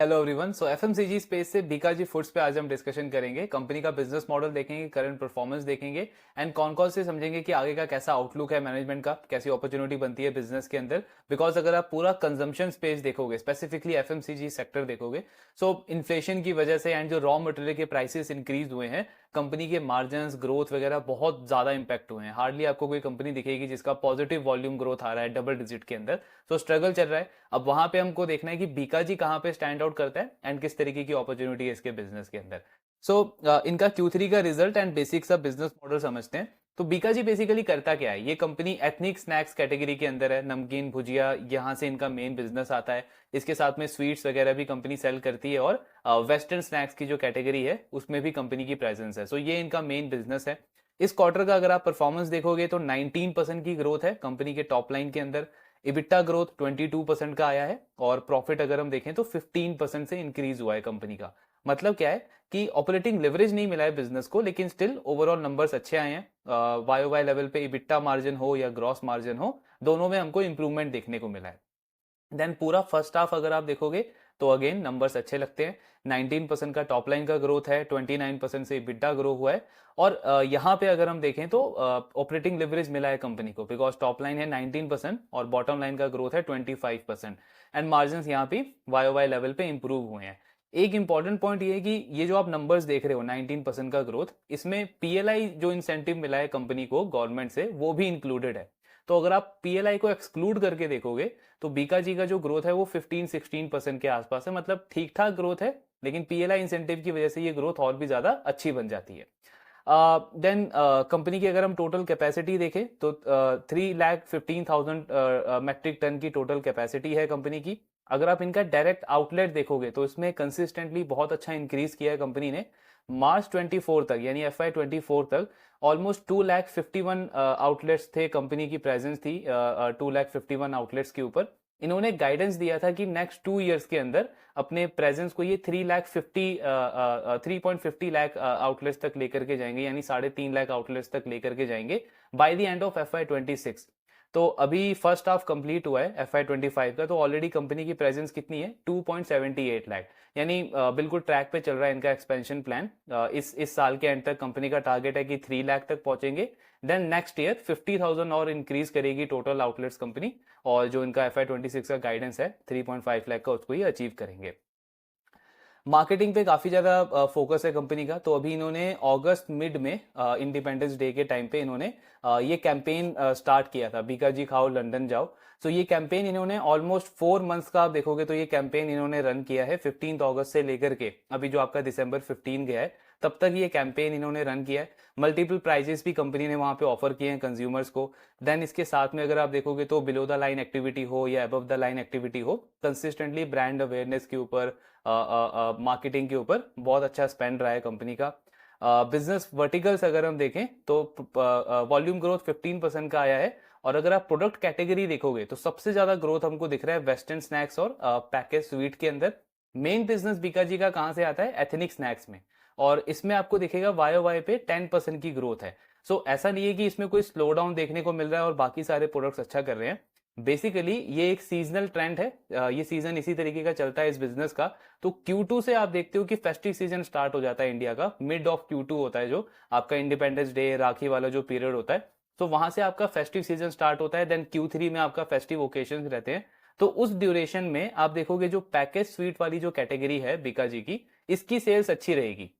Hello everyone. So FMCG space से Bikaji foods पे आज हम डिस्कशन करेंगे। कंपनी का बिजनेस मॉडल देखेंगे, करंट परफॉर्मेंस देखेंगे एंड कौन कौन से समझेंगे कि आगे का कैसा आउटलुक है मैनेजमेंट का, कैसी अपॉर्चुनिटी बनती है बिजनेस के अंदर। बिकॉज अगर आप पूरा कंजम्पशन स्पेस देखोगे, स्पेसिफिकली एफएमसीजी सेक्टर देखोगे, सो इन्फ्लेशन की वजह से एंड जो रॉ मटेरियल के प्राइसेस इंक्रीज हुए हैं, कंपनी के मार्जिन ग्रोथ वगैरह बहुत ज्यादा इंपैक्ट हुए हैं। हार्डली आपको कोई कंपनी दिखेगी जिसका पॉजिटिव वॉल्यूम ग्रोथ आ रहा है डबल डिजिट के अंदर। सो स्ट्रगल चल रहा है। अब वहां पे हमको देखना है कि बीकाजी कहाँ पे स्टैंड आउट करता है एंड किस तरीके की अपॉर्चुनिटी है इसके बिजनेस के अंदर। सो इनका Q3 का रिजल्ट एंड बेसिक सा बिजनेस मॉडल समझते हैं। तो बीकाजी बेसिकली करता क्या है? ये कंपनी एथनिक स्नैक्स कैटेगरी के अंदर है। नमकीन, भुजिया, यहाँ से इनका मेन बिजनेस आता है। इसके साथ में स्वीट्स वगैरह भी कंपनी सेल करती है और वेस्टर्न स्नैक्स की जो कैटेगरी है उसमें भी कंपनी की प्रेजेंस है। सो ये इनका मेन बिजनेस है। इस क्वार्टर का अगर आप परफॉर्मेंस देखोगे तो 19% की ग्रोथ है कंपनी के टॉप लाइन के अंदर। इबिटा ग्रोथ 22% का आया है और प्रॉफिट अगर हम देखें तो 15% से इंक्रीज हुआ है कंपनी का। मतलब क्या है कि ऑपरेटिंग लेवरेज नहीं मिला है बिजनेस को, लेकिन स्टिल ओवरऑल नंबर्स अच्छे आए हैं। वाई लेवल पे इबिटा मार्जिन हो या ग्रॉस मार्जिन हो, दोनों में हमको इंप्रूवमेंट देखने को मिला है। देन पूरा फर्स्ट हाफ अगर आप देखोगे तो अगेन नंबर्स अच्छे लगते हैं। 19% का टॉप लाइन का ग्रोथ है, 29% से इबिटा ग्रो हुआ है। और यहाँ पे अगर हम देखें तो ऑपरेटिंग लिवरेज मिला है कंपनी को, बिकॉज टॉप लाइन है 19% और बॉटम लाइन का ग्रोथ है 25%। एंड मार्जिन यहाँ पे वाई लेवल पे इंप्रूव हुए हैं। एक इंपॉर्टेंट पॉइंट ये है कि ये जो आप नंबर्स देख रहे हो 19% का ग्रोथ, इसमें पीएलआई जो इंसेंटिव मिला है कंपनी को गवर्नमेंट से वो भी इंक्लूडेड है। तो अगर आप पीएलआई को एक्सक्लूड करके देखोगे तो बीकाजी का जो ग्रोथ है वो 15-16% के आसपास है। मतलब ठीक ठाक ग्रोथ है, लेकिन पीएलआई इंसेंटिव की वजह से ये ग्रोथ और भी ज्यादा अच्छी बन जाती है। देन कंपनी की अगर हम टोटल कैपेसिटी देखें तो 3,15,000 मैट्रिक टन की टोटल कैपेसिटी है कंपनी की। अगर आप इनका डायरेक्ट आउटलेट देखोगे तो इसमें कंसिस्टेंटली बहुत अच्छा इंक्रीज किया है कंपनी ने। मार्च 24 तक यानी FY24 तक ऑलमोस्ट 2,51,000 आउटलेट्स थे, कंपनी की प्रेजेंस थी 2,51,000 आउटलेट्स के ऊपर। इन्होंने गाइडेंस दिया था कि नेक्स्ट 2 इयर्स के अंदर अपने प्रेजेंस को ये 3.50 लाख आउटलेट्स तक लेकर के जाएंगे, यानी 3.5 लाख आउटलेट्स तक लेकर के जाएंगे by the end of FY26। तो अभी फर्स्ट हाफ कंप्लीट हुआ है FY25 का, तो ऑलरेडी कंपनी की प्रेजेंस कितनी है? 2.78 लाख, यानी बिल्कुल ट्रैक पे चल रहा है इनका एक्सपेंशन प्लान। इस साल के एंड तक कंपनी का टारगेट है कि 3 लाख तक पहुंचेंगे। देन नेक्स्ट ईयर 50,000 और इंक्रीज करेगी टोटल आउटलेट्स कंपनी, और जो इनका FY26 का गाइडेंस है 3.5 लाख का, उसको ही अचीव करेंगे। मार्केटिंग पे काफी ज्यादा फोकस है कंपनी का। तो अभी इन्होंने अगस्त मिड में इंडिपेंडेंस डे के टाइम पे इन्होंने ये कैंपेन स्टार्ट किया था, बीकाजी खाओ लंदन जाओ। सो ये कैंपेन इन्होंने ऑलमोस्ट 4 मंथ्स का आप देखोगे तो ये कैंपेन इन्होंने रन किया है 15 अगस्त से लेकर के अभी जो आपका दिसंबर 15 गया है, तब तक ये कैंपेन इन्होंने रन किया है। मल्टीपल प्राइजेस भी कंपनी ने वहां पे ऑफर किए हैं कंज्यूमर्स को। देन इसके साथ में अगर आप देखोगे तो बिलो द लाइन एक्टिविटी हो या अबव द लाइन एक्टिविटी हो, कंसिस्टेंटली ब्रांड अवेयरनेस के ऊपर, मार्केटिंग के ऊपर बहुत अच्छा स्पेंड रहा है कंपनी का। बिजनेस वर्टिकल्स अगर हम देखें तो वॉल्यूम ग्रोथ 15% का आया है। और अगर आप प्रोडक्ट कैटेगरी देखोगे तो सबसे ज्यादा ग्रोथ हमको दिख रहा है वेस्टर्न स्नैक्स और पैकेज स्वीट के अंदर। मेन बिजनेस बीकाजी का कहां से आता है? एथनिक स्नैक्स में। और इसमें आपको दिखेगा वाई पे 10% की ग्रोथ है। सो ऐसा नहीं है कि इसमें कोई स्लो डाउन देखने को मिल रहा है और बाकी सारे प्रोडक्ट्स अच्छा कर रहे हैं। बेसिकली ये एक सीजनल ट्रेंड है। ये सीजन इसी तरीके का चलता है इस बिजनेस का। तो Q2 से आप देखते हो कि फेस्टिव सीजन स्टार्ट हो जाता है इंडिया का, मिड ऑफ Q2 होता है जो आपका इंडिपेंडेंस डे राखी वाला जो पीरियड होता है। तो वहां से आपका फेस्टिव सीजन स्टार्ट होता है। देन Q3 में आपका फेस्टिव ओकेशन रहते हैं। तो उस ड्यूरेशन में आप देखोगे जो पैकेज स्वीट वाली जो कैटेगरी है बीकाजी की, इसकी सेल्स अच्छी रहेगी।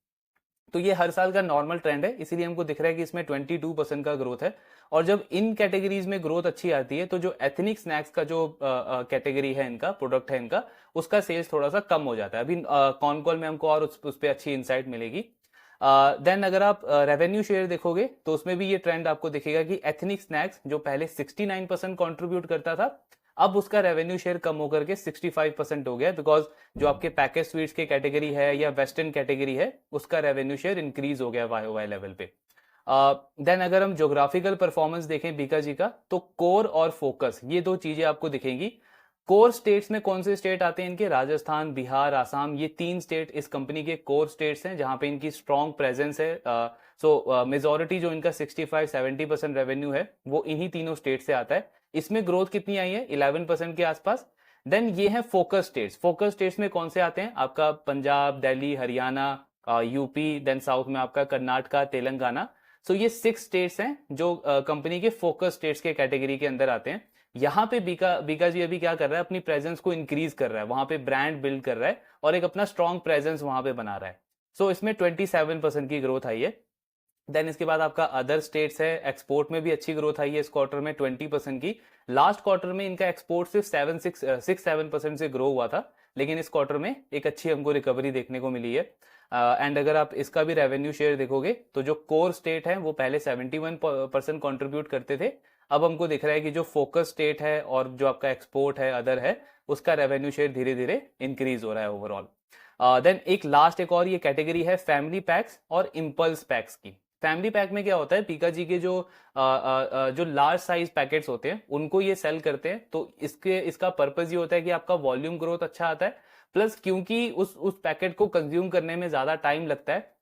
तो ये हर साल का नॉर्मल ट्रेंड है, इसीलिए हमको दिख रहा है कि इसमें 22% का ग्रोथ है। और जब इन कैटेगरीज में ग्रोथ अच्छी आती है तो जो एथनिक स्नैक्स का जो कैटेगरी है, इनका प्रोडक्ट है इनका, उसका सेल्स थोड़ा सा कम हो जाता है। अभी कॉन कॉल में हमको और उस पर अच्छी इंसाइट मिलेगी। देन अगर आप रेवेन्यू शेयर देखोगे तो उसमें भी ये ट्रेंड आपको दिखेगा कि एथनिक स्नैक्स जो पहले 69% कॉन्ट्रीब्यूट करता था, अब उसका रेवेन्यू शेयर कम होकर के 65% हो गया, बिकॉज जो आपके पैकेज स्वीट्स के कैटेगरी है या वेस्टर्न कैटेगरी है उसका रेवेन्यू शेयर इंक्रीज हो गया वाई लेवल पे। देन अगर हम ज्योग्राफिकल परफॉर्मेंस देखें बीकाजी का, तो कोर और फोकस ये दो चीजें आपको दिखेंगी। कोर स्टेट्स में कौन से स्टेट आते हैं इनके? राजस्थान, बिहार, आसाम, ये 3 स्टेट इस कंपनी के कोर स्टेट्स हैं जहां पे इनकी स्ट्रॉन्ग प्रेजेंस है। सो मेजोरिटी जो इनका 65-70% रेवेन्यू है वो इन्हीं तीनों स्टेट से आता है। इसमें ग्रोथ कितनी आई है? 11% के आसपास। देन ये है फोकस स्टेट्स। फोकस स्टेट्स में कौन से आते हैं? आपका Punjab, Delhi, Haryana, UP, then south में आपका कर्नाटका, तेलंगाना। सो ये 6 स्टेट्स हैं जो कंपनी के फोकस स्टेट्स के कैटेगरी के अंदर आते हैं। यहाँ पे बीका जी अभी क्या कर रहा है? अपनी प्रेजेंस को इंक्रीज कर रहा है, वहां पे ब्रांड बिल्ड कर रहा है और एक अपना स्ट्रॉन्ग प्रेजेंस वहां पे बना रहा है। सो इसमें 27% की ग्रोथ आई है। देन इसके बाद आपका अदर स्टेट्स है, एक्सपोर्ट में भी अच्छी ग्रोथ आई है इस क्वार्टर में 20% की। लास्ट क्वार्टर में इनका एक्सपोर्ट सिर्फ 7% से ग्रो हुआ था, लेकिन इस क्वार्टर में एक अच्छी हमको रिकवरी देखने को मिली है। एंड अगर आप इसका भी रेवेन्यू शेयर देखोगे तो जो कोर स्टेट है वो पहले 71% कॉन्ट्रीब्यूट करते थे, अब हमको दिख रहा है कि जो फोकस स्टेट है और जो आपका एक्सपोर्ट है, अदर है, उसका रेवेन्यू शेयर धीरे धीरे इंक्रीज हो रहा है ओवरऑल। देन एक और ये कैटेगरी है फैमिली पैक्स और इम्पल्स पैक्स की। फैमिली पैक में क्या होता है? पीका जी के जो लार्ज साइज पैकेट्स होते हैं उनको ये सेल करते हैं, तो इसका पर्पज ये होता है कि आपका वॉल्यूम ग्रोथ अच्छा आता है, प्लस क्योंकि उस पैकेट को कंज्यूम करने में ज्यादा टाइम लगता है,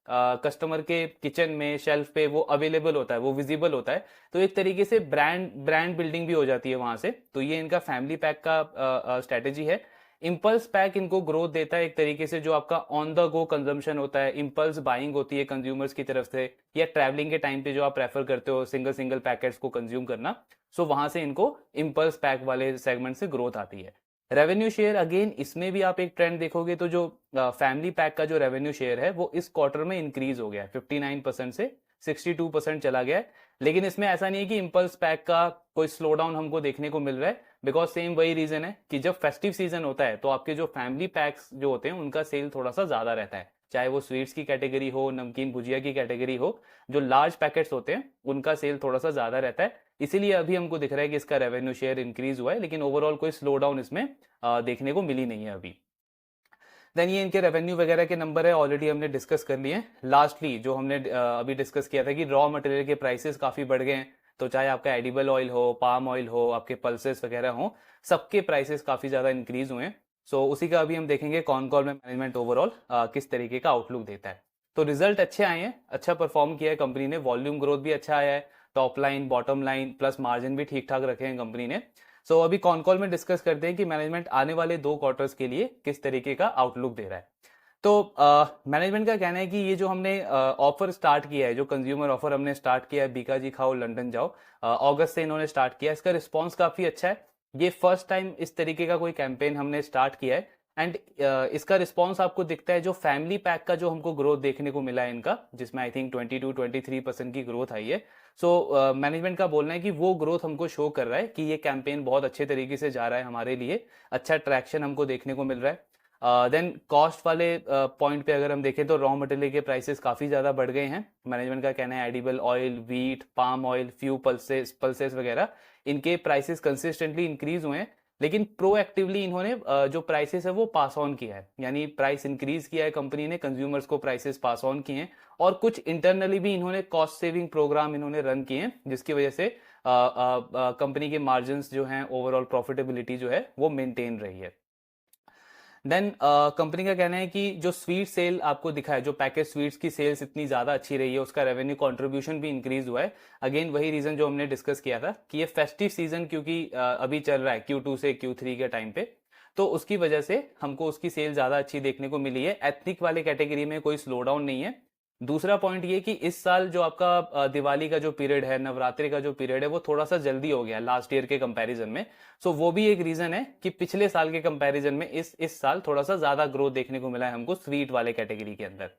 कस्टमर के किचन में शेल्फ पे वो अवेलेबल होता है, वो विजिबल होता है, तो एक तरीके से ब्रांड बिल्डिंग भी हो जाती है वहां से। तो ये इनका फैमिली पैक का स्ट्रेटेजी है। इंपल्स पैक इनको ग्रोथ देता है एक तरीके से, जो आपका ऑन द गो कंजम्पशन होता है, इंपल्स बाइंग होती है कंज्यूमर्स की तरफ से, या ट्रैवलिंग के टाइम पे जो आप प्रेफर करते हो सिंगल सिंगल पैकेट्स को कंज्यूम करना, सो वहां से इनको इंपल्स पैक वाले सेगमेंट से ग्रोथ आती है। रेवेन्यू शेयर अगेन इसमें भी आप एक ट्रेंड देखोगे तो जो फैमिली पैक का जो रेवेन्यू शेयर है वो इस क्वार्टर में इंक्रीज हो गया है, 59% से 62% चला गया है। लेकिन इसमें ऐसा नहीं है कि इंपल्स पैक का कोई स्लो डाउन हमको देखने को मिल रहा है, बिकॉज सेम वही रीजन है कि जब फेस्टिव सीजन होता है तो आपके जो फैमिली पैक्स जो होते हैं उनका सेल थोड़ा सा ज्यादा रहता है, चाहे वो स्वीट्स की कैटेगरी हो, नमकीन भुजिया की कैटेगरी हो, जो लार्ज पैकेट्स होते हैं उनका सेल थोड़ा सा ज्यादा रहता है। इसीलिए अभी हमको दिख रहा है कि इसका रेवेन्यू शेयर इंक्रीज हुआ है, लेकिन ओवरऑल कोई स्लो डाउन इसमें देखने को मिली नहीं है अभी। देन ये इनके रेवेन्यू वगैरह के नंबर है, ऑलरेडी हमने डिस्कस कर लिए। लास्टली जो हमने अभी डिस्कस किया था कि रॉ मटेरियल के प्राइसेस काफी बढ़ गए हैं, तो चाहे आपका एडिबल ऑयल हो, पाम ऑयल हो, आपके पल्सेस वगैरह हो, सबके प्राइसेस काफी ज्यादा इंक्रीज हुए हैं। सो उसी का अभी हम देखेंगे कौन कॉल में मैनेजमेंट ओवरऑल किस तरीके का आउटलुक देता है। तो रिजल्ट अच्छे आए हैं, अच्छा परफॉर्म किया है कंपनी ने, वॉल्यूम ग्रोथ भी अच्छा आया है, top line, bottom line, plus margin भी ठीक ठाक रखे हैं कंपनी ने। सो अभी कॉन कॉल में डिस्कस करते हैं कि मैनेजमेंट आने वाले 2 क्वार्टर्स के लिए किस तरीके का आउटलुक दे रहा है। तो मैनेजमेंट का कहना है कि ये जो हमने ऑफर स्टार्ट किया है, जो कंज्यूमर ऑफर हमने स्टार्ट किया है, बीका जी खाओ लंदन जाओ, अगस्त से इन्होंने स्टार्ट किया है, इसका रिस्पॉन्स काफी अच्छा है। ये फर्स्ट टाइम इस तरीके का कोई कैंपेन हमने स्टार्ट किया है, एंड इसका रिस्पॉन्स आपको दिखता है जो फैमिली पैक का जो हमको ग्रोथ देखने को मिला है इनका, जिसमें आई थिंक 22-23% की ग्रोथ आई है। सो मैनेजमेंट का बोलना है कि वो ग्रोथ हमको शो कर रहा है कि ये कैंपेन बहुत अच्छे तरीके से जा रहा है हमारे लिए, अच्छा ट्रैक्शन हमको देखने को मिल रहा है। देन कॉस्ट वाले पॉइंट पे अगर हम देखें तो रॉ मटेरियल के प्राइसेस काफ़ी ज़्यादा बढ़ गए हैं। मैनेजमेंट का कहना है edible oil, wheat, palm oil, few pulses वगैरह, इनके प्राइसेस कंसिस्टेंटली इंक्रीज हुए हैं, लेकिन प्रोएक्टिवली इन्होंने जो प्राइसेस है वो पास ऑन किया है, यानी प्राइस इंक्रीज किया है कंपनी ने, कंज्यूमर्स को प्राइसेस पास ऑन किए हैं, और कुछ इंटरनली भी इन्होंने कॉस्ट सेविंग प्रोग्राम इन्होंने रन किए हैं, जिसकी वजह से कंपनी के मार्जिन जो हैं, ओवरऑल प्रॉफिटेबिलिटी जो है वो मेंटेन रही है। देन कंपनी का कहना है कि जो स्वीट सेल आपको दिखा है, जो पैकेज स्वीट्स की सेल्स इतनी ज़्यादा अच्छी रही है, उसका रेवेन्यू कंट्रीब्यूशन भी इंक्रीज हुआ है। अगेन वही रीज़न जो हमने डिस्कस किया था कि ये फेस्टिव सीजन क्योंकि अभी चल रहा है Q2 से Q3 के टाइम पे, तो उसकी वजह से हमको उसकी सेल ज़्यादा अच्छी देखने को मिली है। एथनिक वाले कैटेगरी में कोई स्लो डाउन नहीं है। दूसरा पॉइंट ये कि इस साल जो आपका दिवाली का जो पीरियड है, नवरात्रि का जो पीरियड है, वो थोड़ा सा जल्दी हो गया लास्ट ईयर के कंपैरिजन में। सो वो भी एक रीजन है कि पिछले साल के कंपैरिजन में इस साल थोड़ा सा ज्यादा ग्रोथ देखने को मिला है हमको स्वीट वाले कैटेगरी के अंदर।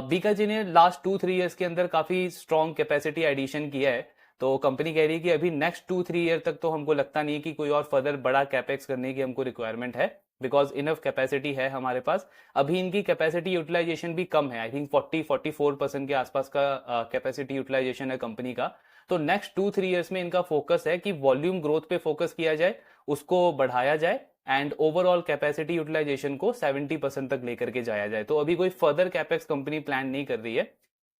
बीका जी ने लास्ट 2-3 ईयर्स के अंदर काफी स्ट्रॉन्ग कैपेसिटी एडिशन किया है, तो कंपनी कह रही है कि अभी नेक्स्ट 2-3 ईयर तक तो हमको लगता नहीं कि कोई और फर्दर बड़ा कैपेक्स करने की हमको रिक्वायरमेंट है, बिकॉज इनफ कैपेसिटी है हमारे पास। अभी इनकी कैपेसिटी यूटिलाइजेशन भी कम है, आई थिंक 40-44% के आसपास का कैपेसिटी यूटिलाइजेशन है कंपनी का। तो नेक्स्ट 2-3 ईयर्स में इनका फोकस है कि वॉल्यूम ग्रोथ पे फोकस किया जाए, उसको बढ़ाया जाए, एंड ओवरऑल कैपेसिटी यूटिलाइजेशन को 70% तक लेकर के जाया जाए। तो अभी कोई फर्दर कैपेक्स कंपनी प्लान नहीं कर रही है।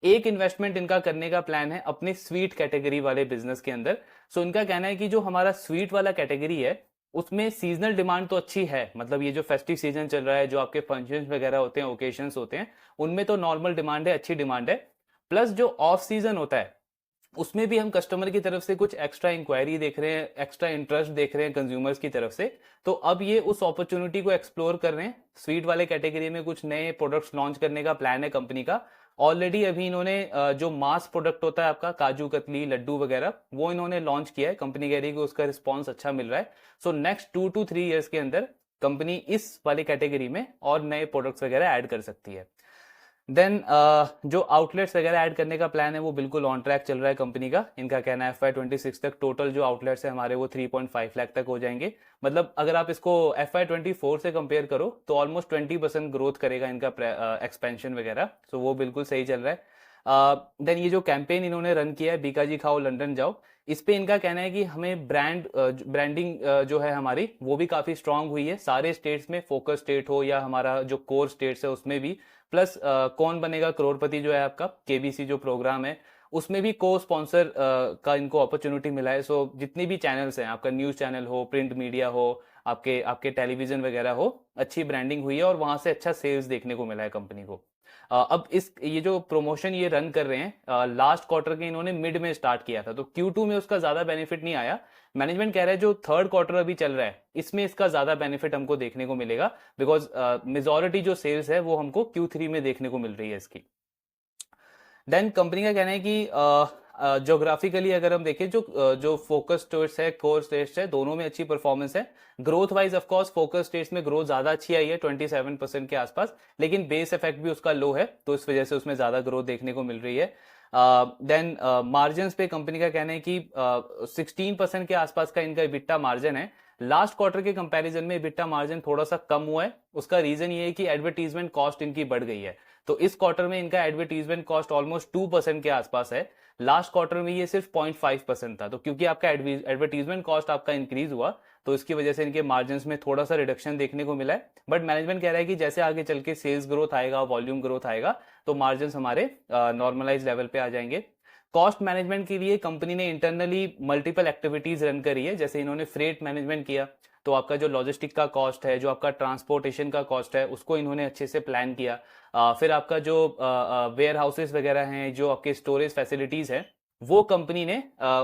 एक इन्वेस्टमेंट इनका करने का प्लान है अपने स्वीट कैटेगरी वाले बिजनेस के अंदर। सो इनका कहना है कि जो हमारा स्वीट वाला कैटेगरी है उसमें सीजनल डिमांड तो अच्छी है, मतलब ये जो फेस्टिव सीजन चल रहा है, जो आपके फंक्शंस वगैरह होते हैं, ओकेशंस होते हैं, उनमें तो नॉर्मल डिमांड है, अच्छी डिमांड है। प्लस जो ऑफ सीजन होता है उसमें भी हम कस्टमर की तरफ से कुछ एक्स्ट्रा इंक्वायरी देख रहे हैं, एक्स्ट्रा इंटरेस्ट देख रहे हैं कंज्यूमर्स की तरफ से। तो अब ये उस अपॉर्चुनिटी को एक्सप्लोर कर रहे हैं। स्वीट वाले कैटेगरी में कुछ नए प्रोडक्ट्स लॉन्च करने का प्लान है कंपनी का। ऑलरेडी अभी इन्होंने जो मास प्रोडक्ट होता है आपका काजू कतली लड्डू वगैरह, वो इन्होंने लॉन्च किया है। कंपनी कह रही है कि उसका रिस्पॉन्स अच्छा मिल रहा है। सो नेक्स्ट 2 to 3 ईयर्स के अंदर कंपनी इस वाली कैटेगरी में और नए प्रोडक्ट्स वगैरह ऐड कर सकती है। देन जो आउटलेट्स वगैरह ऐड करने का प्लान है वो बिल्कुल ऑन ट्रैक चल रहा है कंपनी का। इनका कहना है FY26 तक टोटल जो आउटलेट्स है हमारे वो 3.5 लाख तक हो जाएंगे। मतलब अगर आप इसको FY24 से कंपेयर करो तो ऑलमोस्ट 20% ग्रोथ करेगा इनका एक्सपेंशन वगैरह। सो वो बिल्कुल सही चल रहा है। देन ये जो कैंपेन इन्होंने रन किया है बीकाजी खाओ लंदन जाओ, इस पे इनका कहना है कि हमें ब्रांडिंग जो है हमारी वो भी काफी स्ट्रांग हुई है सारे स्टेट्स में, फोकस स्टेट हो या हमारा जो कोर स्टेट्स है उसमें भी। प्लस कौन बनेगा करोड़पति जो है आपका KBC जो प्रोग्राम है उसमें भी को स्पॉन्सर का इनको अपॉर्चुनिटी मिला है। सो जितनी भी चैनल्स हैं, आपका न्यूज चैनल हो, प्रिंट मीडिया हो, आपके आपके टेलीविजन वगैरह हो, अच्छी ब्रांडिंग हुई है और वहां से अच्छा सेल्स देखने को मिला है कंपनी को। अब इस ये जो प्रमोशन ये रन कर रहे हैं लास्ट क्वार्टर के इन्होंने मिड में स्टार्ट किया था, तो Q2 में उसका ज्यादा बेनिफिट नहीं आया। मैनेजमेंट कह रहा है जो थर्ड क्वार्टर अभी चल रहा है इसमें इसका ज्यादा बेनिफिट हमको देखने को मिलेगा, बिकॉज मेजोरिटी जो सेल्स है वो हमको Q3 में देखने को मिल रही है इसकी। देन कंपनी का कहना है कि ज्योग्राफिकली अगर हम देखें जो फोकस स्टेट्स है, कोर स्टेट्स है, दोनों में अच्छी परफॉर्मेंस है। Growth wise of course focus states में ग्रोथ ज्यादा अच्छी आई है 27% के आसपास, लेकिन बेस इफेक्ट भी उसका लो है तो इस वजह से उसमें ज्यादा ग्रोथ देखने को मिल रही है। देन मार्जिन पे कंपनी का कहना है कि 16% के आसपास का इनका EBITDA मार्जिन है। लास्ट क्वार्टर के कंपैरिजन में EBITDA मार्जिन थोड़ा सा कम हुआ है। उसका रीजन ये है कि एडवर्टीजमेंट कॉस्ट इनकी बढ़ गई है। तो इस क्वार्टर में इनका एडवर्टीजमेंट कॉस्ट ऑलमोस्ट 2% के आसपास है। लास्ट क्वार्टर में ये सिर्फ 0.5% था। तो क्योंकि आपका एडवर्टीजमेंट कॉस्ट आपका इंक्रीज हुआ तो इसकी वजह से इनके मार्जिन में थोड़ा सा रिडक्शन देखने को मिला है। बट मैनेजमेंट कह रहा है कि जैसे आगे चल के सेल्स ग्रोथ आएगा, वॉल्यूम ग्रोथ आएगा, तो मार्जिन हमारे नॉर्मलाइज लेवल पे आ जाएंगे। कॉस्ट मैनेजमेंट के लिए कंपनी ने इंटरनली मल्टीपल एक्टिविटीज रन करी है। जैसे इन्होंने फ्रेट मैनेजमेंट किया, तो आपका जो लॉजिस्टिक का कॉस्ट है, जो आपका ट्रांसपोर्टेशन का कॉस्ट है, उसको इन्होंने अच्छे से प्लान किया। फिर आपका जो वेयर हाउसेस वगैरह हैं, जो आपके स्टोरेज फैसिलिटीज हैं, वो कंपनी ने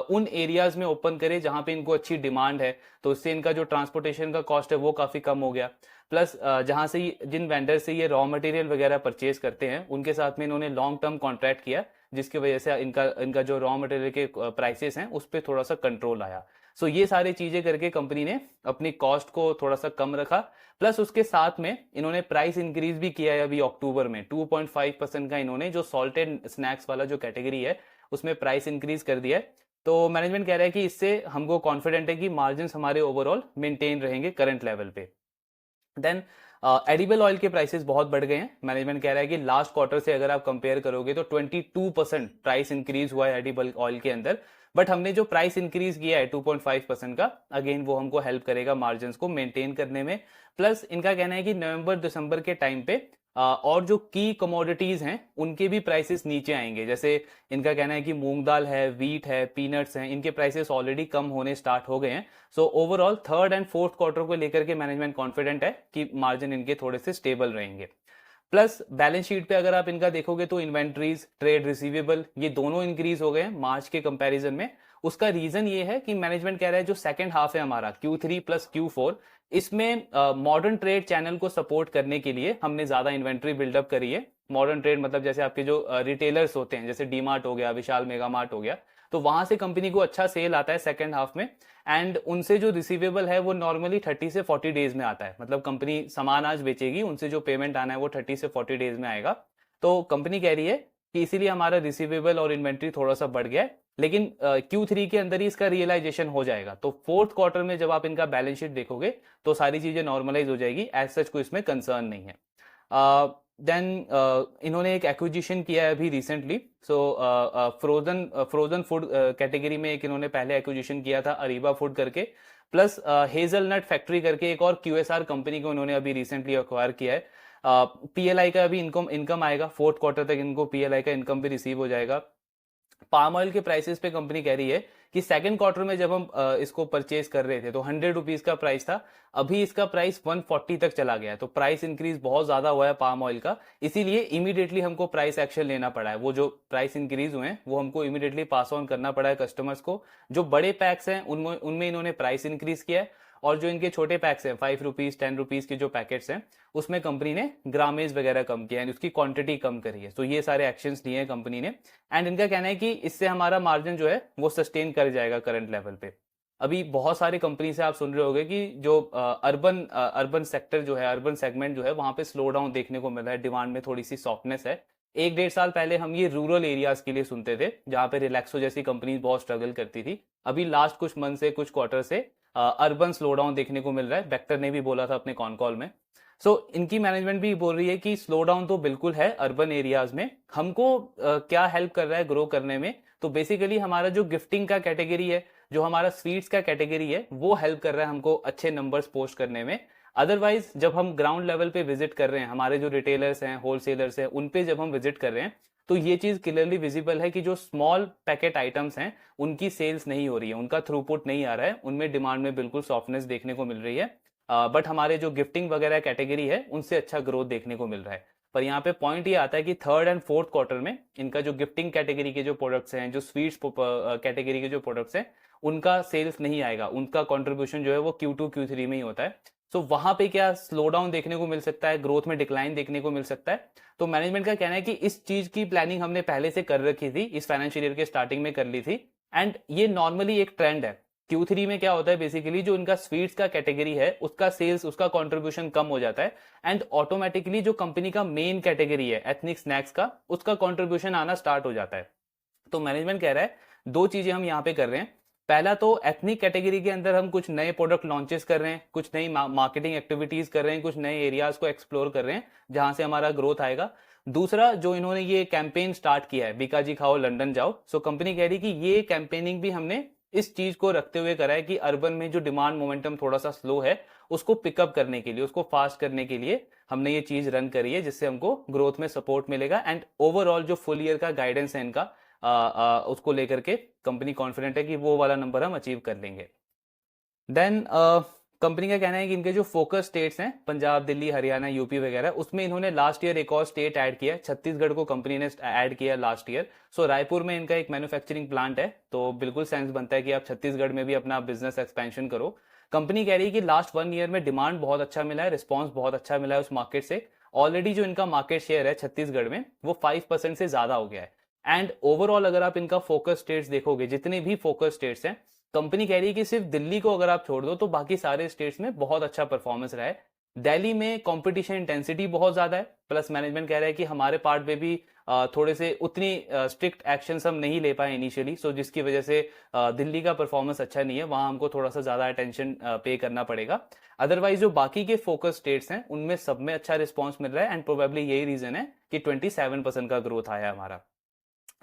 उन एरियाज में ओपन करे जहां पे इनको अच्छी डिमांड है, तो इससे इनका जो ट्रांसपोर्टेशन का कॉस्ट है वो काफी कम हो गया। प्लस जहां से जिन वेंडर से ये रॉ मटेरियल वगैरह परचेज करते हैं उनके साथ में इन्होंने लॉन्ग टर्म कॉन्ट्रैक्ट किया, जिसकी वजह से इनका जो रॉ मटेरियल के प्राइसेस हैं उस पर थोड़ा सा कंट्रोल आया। सो ये सारी चीजें करके कंपनी ने अपनी कॉस्ट को थोड़ा सा कम रखा। प्लस उसके साथ में इन्होंने प्राइस इंक्रीज भी किया है अभी अक्टूबर में 2.5% का। इन्होंने जो सॉल्टेड स्नैक्स वाला जो कैटेगरी है उसमें प्राइस इंक्रीज कर दिया है। तो मैनेजमेंट कह रहा है कि इससे हमको कॉन्फिडेंट है कि मार्जिन हमारे ओवरऑल मेंटेन रहेंगे करंट लेवल पे। देन एडिबल ऑयल के प्राइसेस बहुत बढ़ गए हैं। मैनेजमेंट कह रहा है कि लास्ट क्वार्टर से अगर आप कंपेयर करोगे तो 22% प्राइस इंक्रीज हुआ है एडिबल ऑयल के अंदर। बट हमने जो प्राइस इंक्रीज किया है 2.5% का, अगेन वो हमको हेल्प करेगा मार्जिन को मेंटेन करने में। प्लस इनका कहना है कि नवंबर दिसंबर के टाइम पे और जो की कमोडिटीज हैं उनके भी प्राइसेस नीचे आएंगे। जैसे इनका कहना है कि मूंग दाल है, वीट है, पीनट्स हैं, इनके प्राइसेस ऑलरेडी कम होने स्टार्ट हो गए हैं। So overall third and fourth quarter को लेकर के मैनेजमेंट कॉन्फिडेंट है कि मार्जिन इनके थोड़े से स्टेबल रहेंगे। प्लस बैलेंस शीट पे अगर आप इनका देखोगे तो इन्वेंट्रीज, ट्रेड रिसीवेबल, ये दोनों इंक्रीज हो गए हैं मार्च के कंपैरिजन में। उसका रीजन ये है कि मैनेजमेंट कह रहा है जो सेकंड हाफ है हमारा Q3 प्लस Q4, इसमें मॉडर्न ट्रेड चैनल को सपोर्ट करने के लिए हमने ज्यादा इन्वेंट्री बिल्डअप करी है। मॉडर्न ट्रेड मतलब जैसे आपके जो रिटेलर्स होते हैं, जैसे डीमार्ट हो गया, विशाल मेगा मार्ट हो गया, तो वहां से कंपनी को अच्छा सेल आता है सेकंड हाफ में। एंड उनसे जो रिसीवेबल है वो नॉर्मली 30 से 40 डेज में आता है। मतलब कंपनी सामान आज बेचेगी, उनसे जो पेमेंट आना है वो 30 से 40 डेज में आएगा। तो कंपनी कह रही है कि इसीलिए हमारा रिसीवेबल और इन्वेंट्री थोड़ा सा बढ़ गया है, लेकिन Q3 के अंदर ही इसका रियलाइजेशन हो जाएगा। तो फोर्थ क्वार्टर में जब आप इनका बैलेंस शीट देखोगे तो सारी चीजें नॉर्मलाइज हो जाएगी, एज सच कोई इसमें कंसर्न नहीं है। देन इन्होंने एक एक्विजिशन किया है अभी रिसेंटली। सो फ्रोजन फूड कैटेगरी में एक इन्होंने पहले एक्विजिशन किया था, अरीबा फूड करके। प्लस हेजलनट फैक्ट्री करके एक और QSR कंपनी को इन्होंने अभी रिसेंटली एक्वायर किया है। PLI का अभी इनकम आएगा, फोर्थ क्वार्टर तक इनको PLI का इनकम भी रिसीव हो जाएगा। पाम ऑयल के प्राइसेस पे कंपनी कह रही है कि सेकंड क्वार्टर में जब हम इसको परचेज कर रहे थे तो 100 रुपीज का प्राइस था, अभी इसका प्राइस 140 तक चला गया है। तो प्राइस इंक्रीज बहुत ज्यादा हुआ है पाम ऑयल का, इसीलिए इमीडिएटली हमको प्राइस एक्शन लेना पड़ा है। वो जो प्राइस इंक्रीज हुए हैं वो हमको इमीडिएटली पास ऑन करना पड़ा है कस्टमर्स को। जो बड़े पैक्स हैं उनमें उनमें इन्होंने प्राइस इंक्रीज किया है, और जो इनके छोटे पैक्स हैं 5 रुपीज 10 रुपीज के जो पैकेट्स हैं उसमें कंपनी ने ग्रामेज वगैरह कम किया है, उसकी क्वांटिटी कम करी है। तो ये सारे एक्शंस लिए हैं कंपनी ने, एंड इनका कहना है कि इससे हमारा मार्जिन जो है वो सस्टेन कर जाएगा करंट लेवल पे। अभी बहुत सारी कंपनी से आप सुन रहे होंगे कि जो अर्बन सेक्टर जो है, अर्बन सेगमेंट जो है, वहां पे स्लो डाउन देखने को मिल रहा है, डिमांड में थोड़ी सी सॉफ्टनेस है। 1-1.5 साल पहले हम ये रूरल एरियाज के लिए सुनते थे जहां पे रिलैक्सो जैसी कंपनी बहुत स्ट्रगल करती थी। अभी लास्ट कुछ मंथ से, कुछ क्वार्टर से अर्बन स्लो डाउन देखने को मिल रहा है। बेक्टर ने भी बोला था अपने कॉन कॉल में। इनकी मैनेजमेंट भी बोल रही है कि स्लो डाउन तो बिल्कुल है अर्बन एरियाज में। हमको क्या हेल्प कर रहा है ग्रो करने में, तो बेसिकली हमारा जो गिफ्टिंग का कैटेगरी है, जो हमारा स्वीट्स का कैटेगरी है, वो हेल्प कर रहा है हमको अच्छे नंबर्स पोस्ट करने में। अदरवाइज जब हम ग्राउंड लेवल पे विजिट कर रहे हैं, हमारे जो रिटेलर्स हैं, होलसेलर्स हैं, उन पे जब हम विजिट कर रहे हैं, तो ये चीज क्लियरली विजिबल है कि जो स्मॉल पैकेट आइटम्स हैं उनकी सेल्स नहीं हो रही है, उनका थ्रूपुट नहीं आ रहा है, उनमें डिमांड में बिल्कुल सॉफ्टनेस देखने को मिल रही है। बट हमारे जो गिफ्टिंग वगैरह कैटेगरी है उनसे अच्छा ग्रोथ देखने को मिल रहा है। पर यहाँ पे पॉइंट ये आता है कि थर्ड एंड फोर्थ क्वार्टर में इनका जो गिफ्टिंग कैटेगरी के जो प्रोडक्ट्स हैं, जो स्वीट्स कैटेगरी के जो प्रोडक्ट्स हैं, उनका सेल्स नहीं आएगा, उनका कंट्रीब्यूशन जो है वो Q2 Q3 में ही होता है। वहां पे क्या स्लो डाउन देखने को मिल सकता है, ग्रोथ में डिक्लाइन देखने को मिल सकता है। तो मैनेजमेंट का कहना है कि इस चीज की प्लानिंग हमने पहले से कर रखी थी, इस फाइनेंशियल ईयर के स्टार्टिंग में कर ली थी, एंड ये नॉर्मली एक ट्रेंड है। Q3 में क्या होता है, बेसिकली जो इनका स्वीट्स का कैटेगरी है उसका सेल्स, उसका कंट्रीब्यूशन कम हो जाता है, एंड ऑटोमेटिकली जो कंपनी का मेन कैटेगरी है एथनिक स्नैक्स का, उसका कंट्रीब्यूशन आना स्टार्ट हो जाता है। तो मैनेजमेंट कह रहा है दो चीजें हम यहाँ पे कर रहे हैं। पहला तो एथनिक कैटेगरी के अंदर हम कुछ नए प्रोडक्ट लॉन्चेस कर रहे हैं, कुछ नई मार्केटिंग एक्टिविटीज कर रहे हैं, कुछ नए एरियाज को एक्सप्लोर कर रहे हैं जहां से हमारा ग्रोथ आएगा। दूसरा, जो इन्होंने ये कैंपेन स्टार्ट किया है, बीकाजी खाओ लंदन जाओ, कंपनी कह रही कि ये कैंपेनिंग भी हमने इस चीज को रखते हुए करा है कि अर्बन में जो डिमांड मोमेंटम थोड़ा सा स्लो है उसको पिकअप करने के लिए, उसको फास्ट करने के लिए हमने ये चीज रन करी है, जिससे हमको ग्रोथ में सपोर्ट मिलेगा। एंड ओवरऑल जो फुल ईयर का गाइडेंस है इनका, उसको लेकर के कंपनी कॉन्फिडेंट है कि वो वाला नंबर हम अचीव कर लेंगे। देन कंपनी का कहना है कि इनके जो फोकस स्टेट्स हैं, पंजाब, दिल्ली, हरियाणा, यूपी वगैरह, उसमें इन्होंने लास्ट ईयर एक और स्टेट ऐड किया है, छत्तीसगढ़ को कंपनी ने ऐड किया लास्ट ईयर। रायपुर में इनका एक मैन्युफैक्चरिंग प्लांट है, तो बिल्कुल सेंस बनता है कि आप छत्तीसगढ़ में भी अपना बिजनेस एक्सपेंशन करो। कंपनी कह रही है कि लास्ट 1 ईयर में डिमांड बहुत अच्छा मिला है, रिस्पॉन्स बहुत अच्छा मिला है उस मार्केट से। ऑलरेडी जो इनका मार्केट शेयर है छत्तीसगढ़ में वो 5% से ज्यादा हो गया है। एंड ओवरऑल अगर आप इनका फोकस स्टेट्स देखोगे, जितने भी फोकस स्टेट्स हैं, कंपनी कह रही है कि सिर्फ दिल्ली को अगर आप छोड़ दो तो बाकी सारे स्टेट्स में बहुत अच्छा परफॉर्मेंस रहा है। दिल्ली में कंपटीशन इंटेंसिटी बहुत ज्यादा है, प्लस मैनेजमेंट कह रहा है कि हमारे पार्ट में भी थोड़े से उतनी स्ट्रिक्ट एक्शंस हम नहीं ले पाए इनिशियली, जिसकी वजह से दिल्ली का परफॉर्मेंस अच्छा नहीं है, वहां हमको थोड़ा सा ज्यादा अटेंशन पे करना पड़ेगा। अदरवाइज जो बाकी के फोकस स्टेट्स हैं उनमें सब में अच्छा रिस्पॉन्स मिल रहा है, एंड प्रोबेबली यही रीजन है कि 27% का ग्रोथ आया हमारा।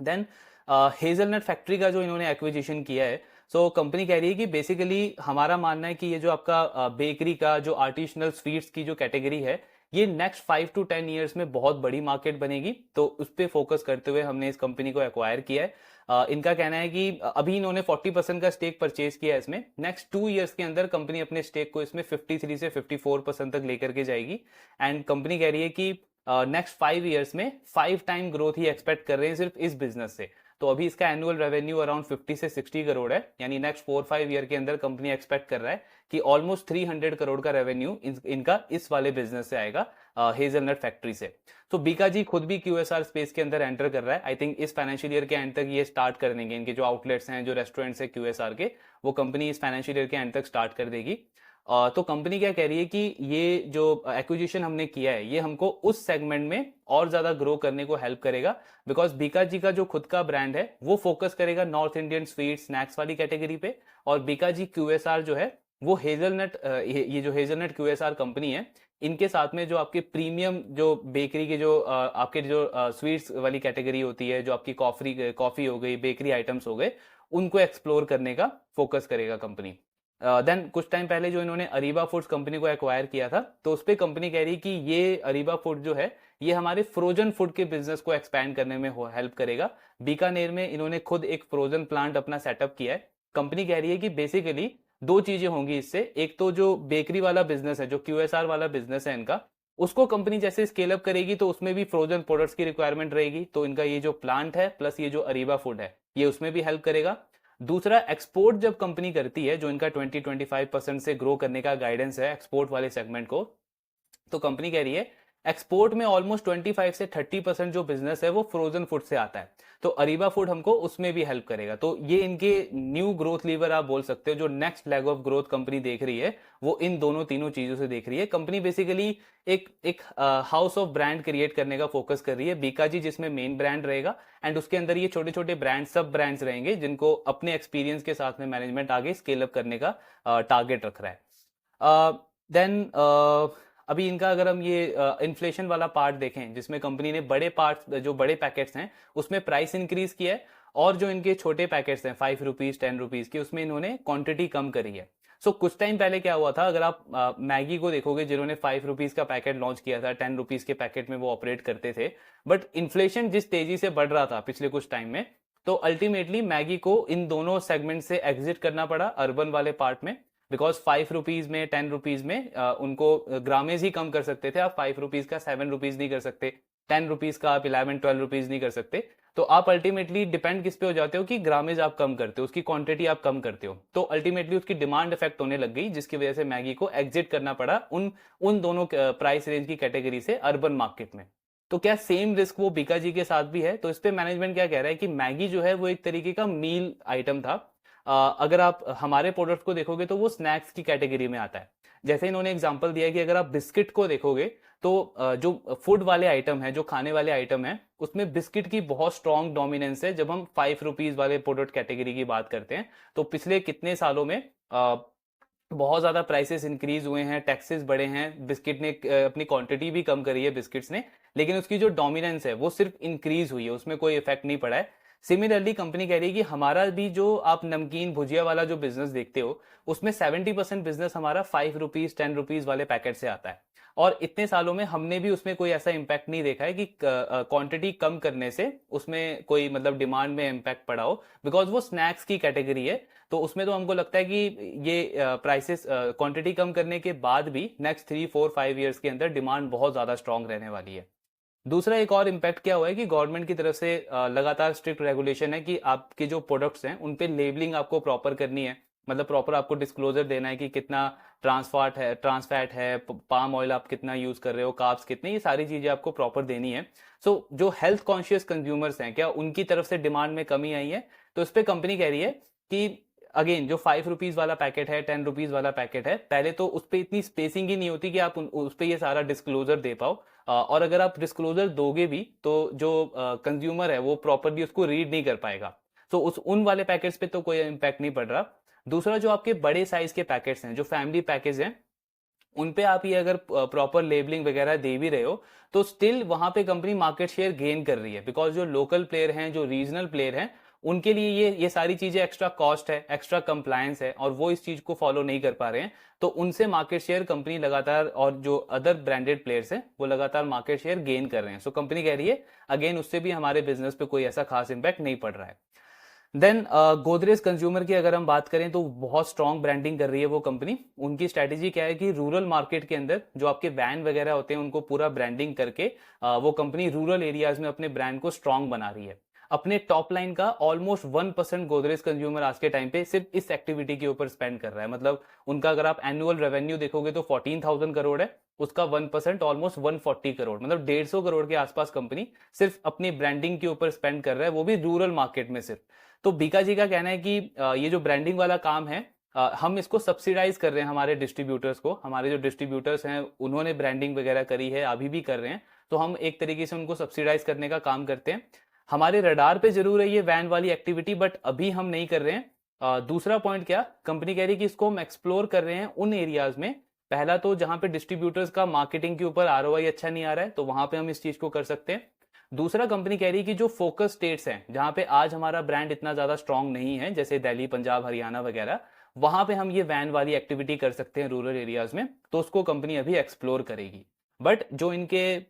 देन हेजलनट फैक्ट्री का जो इन्होंने एक्विजिशन किया है, कंपनी कह रही है कि बेसिकली हमारा मानना है कि ये जो आपका बेकरी का जो आर्टिसनल स्वीट्स की जो कैटेगरी है, ये नेक्स्ट 5 to 10 ईयर्स में बहुत बड़ी मार्केट बनेगी। तो उस पर फोकस करते हुए हमने इस कंपनी को एक्वायर किया है। इनका कहना है कि अभी इन्होंने 40% का स्टेक परचेज किया है इसमें, नेक्स्ट 2 ईयर्स के अंदर कंपनी अपने स्टेक को इसमें 53 से 54% तक लेकर के जाएगी। एंड कंपनी कह रही है कि नेक्स्ट 5 ईयर्स में 5 टाइम ग्रोथ ही एक्सपेक्ट कर रहे हैं सिर्फ इस बिजनेस से। तो अभी इसका एनुअल रेवेन्यू अराउंड 50 से 60 करोड़ है, यानी नेक्स्ट 4-5 ईयर के अंदर कंपनी एक्सपेक्ट कर रहा है कि ऑलमोस्ट 300 करोड़ का रेवेन्यू इनका इस वाले बिजनेस से आएगा, हेजलनट फैक्ट्री से। बीकाजी खुद भी QSR स्पेस के अंदर एंटर कर रहा है। आई थिंक इस फाइनेंशियल ईयर के एंड तक ये स्टार्ट कर देंगे, इनके जो आउटलेट्स हैं, जो रेस्टोरेंट्स है QSR के, वो कंपनी इस फाइनेंशियल ईयर के एंड तक स्टार्ट कर देगी। तो कंपनी क्या कह रही है कि ये जो एक्विजिशन हमने किया है ये हमको उस सेगमेंट में और ज्यादा ग्रो करने को हेल्प करेगा, बिकॉज बीकाजी का जो खुद का ब्रांड है वो फोकस करेगा नॉर्थ इंडियन स्वीट स्नैक्स वाली कैटेगरी पे, और बीकाजी QSR जो है वो हेजलनट, ये जो हेजलनट QSR कंपनी है, इनके साथ में जो आपके प्रीमियम जो बेकरी के जो आपके जो स्वीट्स वाली कैटेगरी होती है, जो आपकी कॉफी हो गई, बेकरी आइटम्स हो गए, उनको एक्सप्लोर करने का फोकस करेगा कंपनी। देन कुछ टाइम पहले जो इन्होंने अरीबा फूड्स कंपनी को एक्वायर किया था, तो उस पर कंपनी कह रही कि ये अरीबा फूड जो है ये हमारे फ्रोजन फूड के बिजनेस को एक्सपैंड करने में हेल्प करेगा। बीकानेर में इन्होंने खुद एक फ्रोजन प्लांट अपना सेटअप किया है। कंपनी कह रही है कि बेसिकली दो चीजें होंगी इससे, एक तो जो बेकरी वाला बिजनेस है, जो क्यूएसआर वाला बिजनेस है इनका, उसको कंपनी जैसे स्केल अप करेगी तो उसमें भी फ्रोजन प्रोडक्ट्स की रिक्वायरमेंट रहेगी, तो इनका ये जो प्लांट है प्लस ये जो अरीबा फूड है ये उसमें भी हेल्प करेगा। दूसरा, एक्सपोर्ट जब कंपनी करती है, जो इनका 20-25% से ग्रो करने का गाइडेंस है एक्सपोर्ट वाले सेगमेंट को, तो कंपनी कह रही है एक्सपोर्ट में ऑलमोस्ट 25 से 30% जो बिजनेस है वो फ्रोजन फूड से आता है, तो अरीबा फूड हमको उसमें भी हेल्प करेगा। तो ये इनके न्यू ग्रोथ लीवर आप बोल सकते हो, जो next leg of growth company देख रही है वो इन दोनों तीनों चीजों से देख रही है। कंपनी बेसिकली एक एक हाउस ऑफ ब्रांड क्रिएट करने का फोकस कर रही है, बीकाजी जिसमें मेन ब्रांड रहेगा एंड उसके अंदर ये छोटे छोटे ब्रांड, सब ब्रांड्स रहेंगे जिनको अपने एक्सपीरियंस के साथ में मैनेजमेंट आगे स्केल अप करने का टारगेट रख रहा है। देन अभी इनका अगर हम ये इन्फ्लेशन वाला पार्ट देखें, जिसमें कंपनी ने बड़े पार्ट, जो बड़े पैकेट्स हैं उसमें प्राइस इंक्रीज किया है, और जो इनके छोटे पैकेट्स हैं 5 रुपीज 10 रुपीज के, उसमें इन्होंने क्वांटिटी कम करी है। सो कुछ टाइम पहले क्या हुआ था, अगर आप मैगी को देखोगे, जिन्होंने 5 रुपीज का पैकेट लॉन्च किया था, 10 रुपीज के पैकेट में वो ऑपरेट करते थे, बट इन्फ्लेशन जिस तेजी से बढ़ रहा था पिछले कुछ टाइम में, तो अल्टीमेटली मैगी को इन दोनों सेगमेंट से एग्जिट करना पड़ा अर्बन वाले पार्ट में, बिकॉज 5 रुपीज में 10 रुपीज में उनको ग्रामेज ही कम कर सकते थे। आप 5 रुपीज का 7 रुपीज नहीं कर सकते, 10 रुपीज का आप 11-12 रुपीज नहीं कर सकते। तो आप अल्टीमेटली डिपेंड किस पे हो जाते हो कि ग्रामेज आप कम करते हो, उसकी क्वांटिटी आप कम करते हो, तो अल्टीमेटली उसकी डिमांड इफेक्ट होने लग गई, जिसकी वजह से मैगी को एग्जिट करना पड़ा उन उन दोनों प्राइस रेंज की कैटेगरी से अर्बन मार्केट में। तो क्या सेम रिस्क वो बीकाजी के साथ भी है? तो इस पे मैनेजमेंट क्या कह रहा है कि मैगी जो है वो एक तरीके का मील आइटम था। अगर आप हमारे प्रोडक्ट को देखोगे तो वो स्नैक्स की कैटेगरी में आता है। जैसे इन्होंने एग्जांपल दिया है कि अगर आप बिस्किट को देखोगे तो जो फूड वाले आइटम है, जो खाने वाले आइटम है, उसमें बिस्किट की बहुत स्ट्रॉन्ग डोमिनेंस है। जब हम 5 रुपीज वाले प्रोडक्ट कैटेगरी की बात करते हैं, तो पिछले कितने सालों में बहुत ज्यादा प्राइसेस इंक्रीज हुए हैं, टैक्सेस बढ़े हैं, बिस्किट ने अपनी क्वांटिटी भी कम करी है बिस्किट्स ने, लेकिन उसकी जो डोमिनेंस है वो सिर्फ इंक्रीज हुई है, उसमें कोई इफेक्ट नहीं पड़ा है। सिमिलरली कंपनी कह रही है कि हमारा भी जो आप नमकीन भुजिया वाला जो बिजनेस देखते हो, उसमें 70% बिजनेस हमारा 5 रुपीज 10 रुपीज वाले पैकेट से आता है, और इतने सालों में हमने भी उसमें कोई ऐसा इंपैक्ट नहीं देखा है कि क्वांटिटी कम करने से उसमें कोई मतलब डिमांड में इंपैक्ट पड़ा हो, बिकॉज वो स्नैक्स की कैटेगरी है। तो उसमें तो हमको लगता है कि ये प्राइसेस क्वांटिटी कम करने के बाद भी नेक्स्ट 3-4-5 ईयर्स के अंदर डिमांड बहुत ज्यादा स्ट्रांग रहने वाली है। दूसरा एक और इम्पैक्ट क्या हुआ है कि गवर्नमेंट की तरफ से लगातार स्ट्रिक्ट रेगुलेशन है कि आपके जो प्रोडक्ट्स हैं उन पे लेबलिंग आपको प्रॉपर करनी है, मतलब प्रॉपर आपको डिस्क्लोजर देना है कि कितना ट्रांसफैट है, पाम ऑयल आप कितना यूज कर रहे हो, कार्ब्स कितने, ये सारी चीजें आपको प्रॉपर देनी है। सो जो हेल्थ कॉन्शियस कंज्यूमर्स हैं, क्या उनकी तरफ से डिमांड में कमी आई है? तो इस पे कंपनी कह रही है कि अगेन जो 5 रुपीज वाला पैकेट है, 10 रुपीज वाला पैकेट है, पहले तो उस पर इतनी स्पेसिंग ही नहीं होती कि आप उस पर ये सारा डिस्क्लोजर दे पाओ, और अगर आप डिस्क्लोजर दोगे भी तो जो कंज्यूमर है वो प्रॉपरली उसको रीड नहीं कर पाएगा। तो उन वाले पैकेट्स पे तो कोई इम्पैक्ट नहीं पड़ रहा। दूसरा, जो आपके बड़े साइज के पैकेट्स हैं, जो फैमिली पैकेज हैं, उन पे आप ये अगर प्रॉपर लेबलिंग वगैरह दे भी रहे हो, तो स्टिल वहां पे कंपनी मार्केट शेयर गेन कर रही है, बिकॉज जो लोकल प्लेयर हैं, जो रीजनल प्लेयर हैं, उनके लिए ये सारी चीजें एक्स्ट्रा कॉस्ट है, एक्स्ट्रा कंप्लायंस है, और वो इस चीज को फॉलो नहीं कर पा रहे हैं, तो उनसे मार्केट शेयर कंपनी लगातार, और जो अदर ब्रांडेड प्लेयर्स हैं वो लगातार मार्केट शेयर गेन कर रहे हैं। सो कंपनी कह रही है अगेन उससे भी हमारे बिजनेस पे कोई ऐसा खास इंपैक्ट नहीं पड़ रहा है। देन गोदरेज कंज्यूमर की अगर हम बात करें तो बहुत स्ट्रॉन्ग ब्रांडिंग कर रही है वो कंपनी। उनकी स्ट्रैटेजी क्या है कि रूरल मार्केट के अंदर जो आपके वैन वगैरह होते हैं उनको पूरा ब्रांडिंग करके वो कंपनी रूरल एरियाज में अपने ब्रांड को स्ट्रॉन्ग बना रही है। अपने टॉप लाइन का ऑलमोस्ट 1% गोदरेज कंज्यूमर आज के टाइम पे सिर्फ इस एक्टिविटी के ऊपर स्पेंड कर रहा है। मतलब उनका अगर आप एनुअल रेवेन्यू देखोगे तो 14,000 करोड़ है, उसका 1% ऑलमोस्ट 140 करोड़, मतलब 150 करोड़ के आसपास कंपनी सिर्फ अपनी ब्रांडिंग के ऊपर स्पेंड कर रहा है, वो भी रूरल मार्केट में सिर्फ। तो बीकाजी का कहना है कि ये जो ब्रांडिंग वाला काम है, हम इसको सब्सिडाइज कर रहे हैं हमारे डिस्ट्रीब्यूटर्स को। हमारे जो डिस्ट्रीब्यूटर्स हैं उन्होंने ब्रांडिंग वगैरह करी है, अभी भी कर रहे हैं, तो हम एक तरीके से उनको सब्सिडाइज करने का काम करते हैं। हमारे रडार पे जरूर है ये वैन वाली एक्टिविटी, बट अभी हम नहीं कर रहे हैं। दूसरा पॉइंट क्या, कंपनी कह रही है कि इसको हम एक्सप्लोर कर रहे हैं उन एरियाज में, पहला तो जहां पे डिस्ट्रीब्यूटर्स का मार्केटिंग के ऊपर आरओआई अच्छा नहीं आ रहा है, तो वहां पे हम इस चीज को कर सकते हैं। दूसरा, कंपनी कह रही है कि जो फोकस स्टेट्स हैं जहां पे आज हमारा ब्रांड इतना ज्यादा स्ट्रांग नहीं है, जैसे दिल्ली, पंजाब, हरियाणा वगैरह, वहां पे हम ये वैन वाली एक्टिविटी कर सकते हैं रूरल एरियाज में, तो उसको कंपनी अभी एक्सप्लोर करेगी। बट जो इनके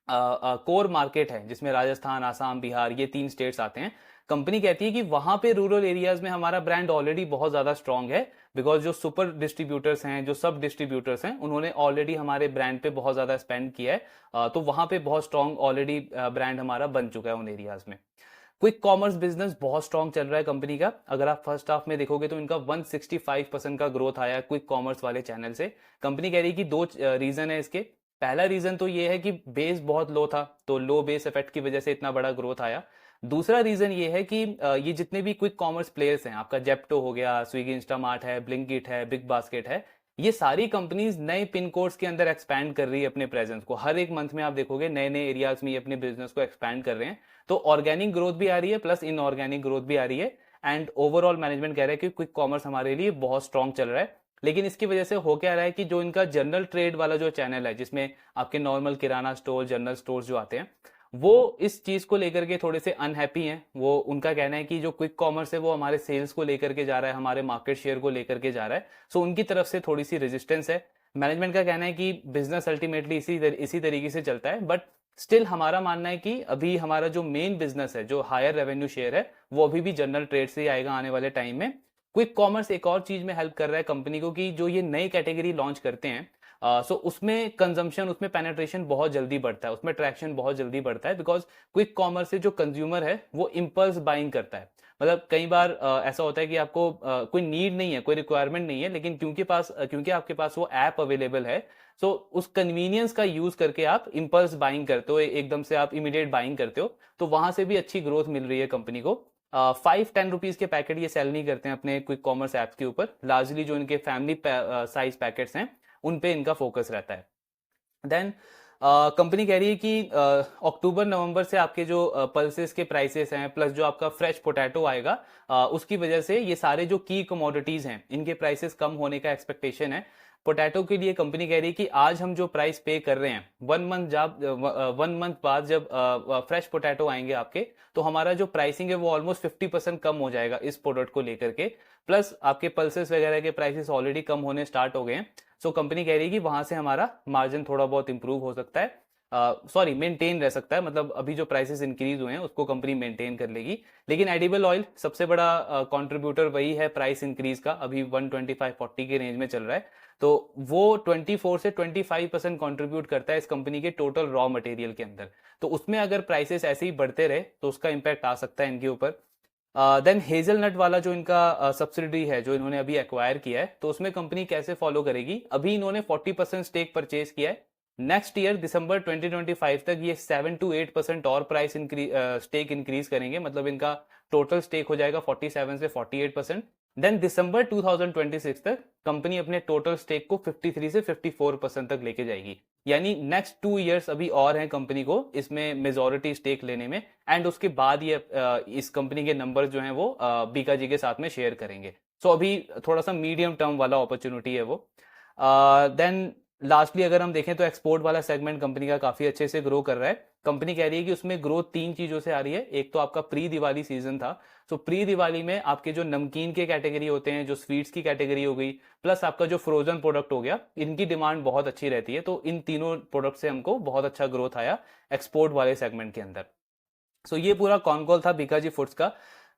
कोर मार्केट है जिसमें राजस्थान, आसाम, बिहार, ये 3 स्टेट्स आते हैं, कंपनी कहती है कि वहां पे रूरल एरियाज में हमारा ब्रांड ऑलरेडी बहुत ज्यादा स्ट्रांग है, बिकॉज जो सुपर डिस्ट्रीब्यूटर्स हैं, जो सब डिस्ट्रीब्यूटर्स हैं, उन्होंने ऑलरेडी हमारे ब्रांड पे बहुत ज्यादा स्पेंड किया है। तो वहां पे बहुत स्ट्रांग ऑलरेडी ब्रांड हमारा बन चुका है उन एरियाज में। क्विक कॉमर्स बिजनेस बहुत स्ट्रांग चल रहा है कंपनी का। अगर आप फर्स्ट हाफ में देखोगे तो इनका 165% का ग्रोथ आया क्विक कॉमर्स वाले चैनल से। कंपनी कह रही है कि 2 रीजन है इसके। पहला रीजन तो ये है कि बेस बहुत लो था, तो लो बेस इफेक्ट की वजह से इतना बड़ा ग्रोथ आया। दूसरा रीजन ये है कि ये जितने भी क्विक कॉमर्स प्लेयर्स हैं, आपका जेप्टो हो गया, स्विगी इंस्टामार्ट है, ब्लिंकिट है, बिग बास्केट है, ये सारी कंपनीज नए पिन कोड्स के अंदर एक्सपैंड कर रही है अपने प्रेजेंस को। हर एक मंथ में आप देखोगे नए नए एरियाज में ये अपने बिजनेस को एक्सपैंड कर रहे हैं। तो ऑर्गेनिक ग्रोथ भी आ रही है प्लस इनऑर्गेनिक ग्रोथ भी आ रही है। एंड ओवरऑल मैनेजमेंट कह रहा है कि क्विक कॉमर्स हमारे लिए बहुत स्ट्रांग चल रहा है। लेकिन इसकी वजह से हो क्या रहा है कि जो इनका जनरल ट्रेड वाला जो चैनल है, जिसमें आपके नॉर्मल किराना स्टोर, जनरल स्टोर्स जो आते हैं, वो इस चीज को लेकर के थोड़े से अनहैप्पी हैं। वो उनका कहना है कि जो क्विक कॉमर्स है वो हमारे सेल्स को लेकर के जा रहा है, हमारे मार्केट शेयर को लेकर के जा रहा है। सो उनकी तरफ से थोड़ी सी रेजिस्टेंस है। मैनेजमेंट का कहना है कि बिजनेस अल्टीमेटली इसी तरीके से चलता है, बट स्टिल हमारा मानना है कि अभी हमारा जो मेन बिजनेस है, जो हायर रेवेन्यू शेयर है, वो अभी भी जनरल ट्रेड से ही आएगा आने वाले टाइम में। क्विक कॉमर्स एक और चीज में हेल्प कर रहा है कंपनी को कि जो ये नई कैटेगरी लॉन्च करते हैं, सो उसमें कंजम्पशन, उसमें पेनेट्रेशन बहुत जल्दी बढ़ता है, उसमें ट्रैक्शन बहुत जल्दी बढ़ता है, बिकॉज क्विक कॉमर्स से जो कंज्यूमर है वो इंपल्स बाइंग करता है। मतलब कई बार ऐसा होता है कि आपको कोई नीड नहीं है, कोई रिक्वायरमेंट नहीं है, लेकिन क्योंकि आपके पास वो ऐप अवेलेबल है, सो उस कन्वीनियंस का यूज करके आप इंपल्स बाइंग करते हो, एकदम से आप इमीडिएट बाइंग करते हो। तो वहां से भी अच्छी ग्रोथ मिल रही है कंपनी को। 5-10 रुपीज के पैकेट ये सेल नहीं करते हैं अपने क्विक कॉमर्स ऐप्स के ऊपर। लार्जली जो इनके फैमिली साइज पैकेट्स हैं उन पे इनका फोकस रहता है। देन कंपनी कह रही है कि अक्टूबर नवंबर से आपके जो पल्सेस के प्राइसेस हैं, प्लस जो आपका फ्रेश पोटैटो आएगा, उसकी वजह से ये सारे जो की कमोडिटीज हैं इनके प्राइसेस कम होने का एक्सपेक्टेशन है। पोटैटो के लिए कंपनी कह रही है कि आज हम जो प्राइस पे कर रहे हैं, 1 मंथ बाद जब फ्रेश पोटैटो आएंगे आपके, तो हमारा जो प्राइसिंग है वो ऑलमोस्ट 50% कम हो जाएगा इस प्रोडक्ट को लेकर के। प्लस आपके पल्सेस वगैरह के प्राइसेस ऑलरेडी कम होने स्टार्ट हो गए हैं। सो कंपनी कह रही है कि वहां से हमारा मार्जिन थोड़ा बहुत इंप्रूव हो सकता है, सॉरी मेंटेन रह सकता है। मतलब अभी जो प्राइसेस इंक्रीज हुए हैं उसको कंपनी मेंटेन कर लेगी। लेकिन एडिबल ऑयल सबसे बड़ा कंट्रीब्यूटर वही है प्राइस इंक्रीज का, अभी 125-40 के रेंज में चल रहा है। तो वो 24 से 25% कंट्रीब्यूट करता है इस कंपनी के टोटल रॉ मटेरियल के अंदर। तो उसमें अगर प्राइसेस ऐसे ही बढ़ते रहे तो उसका इंपैक्ट आ सकता है इनके ऊपर। देन हेजलनट वाला जो इनका सब्सिडरी है, जो इन्होंने अभी एक्वायर किया है, तो उसमें कंपनी कैसे फॉलो करेगी। अभी इन्होंने 40% स्टेक परचेज किया है। नेक्स्ट ईयर दिसंबर 2025 तक ये 7-8% और प्राइस स्टेक इंक्रीज करेंगे। मतलब इनका टोटल स्टेक हो जाएगा 47 से 48%। देन दिसंबर 2026 तक कंपनी अपने टोटल स्टेक को 53 से 54% तक लेके जाएगी। यानी नेक्स्ट 2 इयर्स अभी और हैं कंपनी को इसमें मेजॉरिटी स्टेक लेने में। एंड उसके बाद ये इस कंपनी के नंबर जो हैं वो बीका जी के साथ में शेयर करेंगे। सो अभी थोड़ा सा मीडियम टर्म वाला अपॉर्चुनिटी है वो। देन लास्टली अगर हम देखें तो एक्सपोर्ट वाला सेगमेंट कंपनी का काफी अच्छे से ग्रो कर रहा है। कंपनी कह रही है कि उसमें ग्रोथ 3 चीजों से आ रही है। एक तो आपका प्री दिवाली सीजन था, सो प्री दिवाली में आपके जो नमकीन के कैटेगरी होते हैं, जो स्वीट्स की कैटेगरी हो गई, प्लस आपका जो फ्रोजन प्रोडक्ट हो गया, इनकी डिमांड बहुत अच्छी रहती है। तो इन तीनों प्रोडक्ट से हमको बहुत अच्छा ग्रोथ आया एक्सपोर्ट वाले सेगमेंट के अंदर। सो ये पूरा कॉनकॉल था बीकाजी फूड्स का।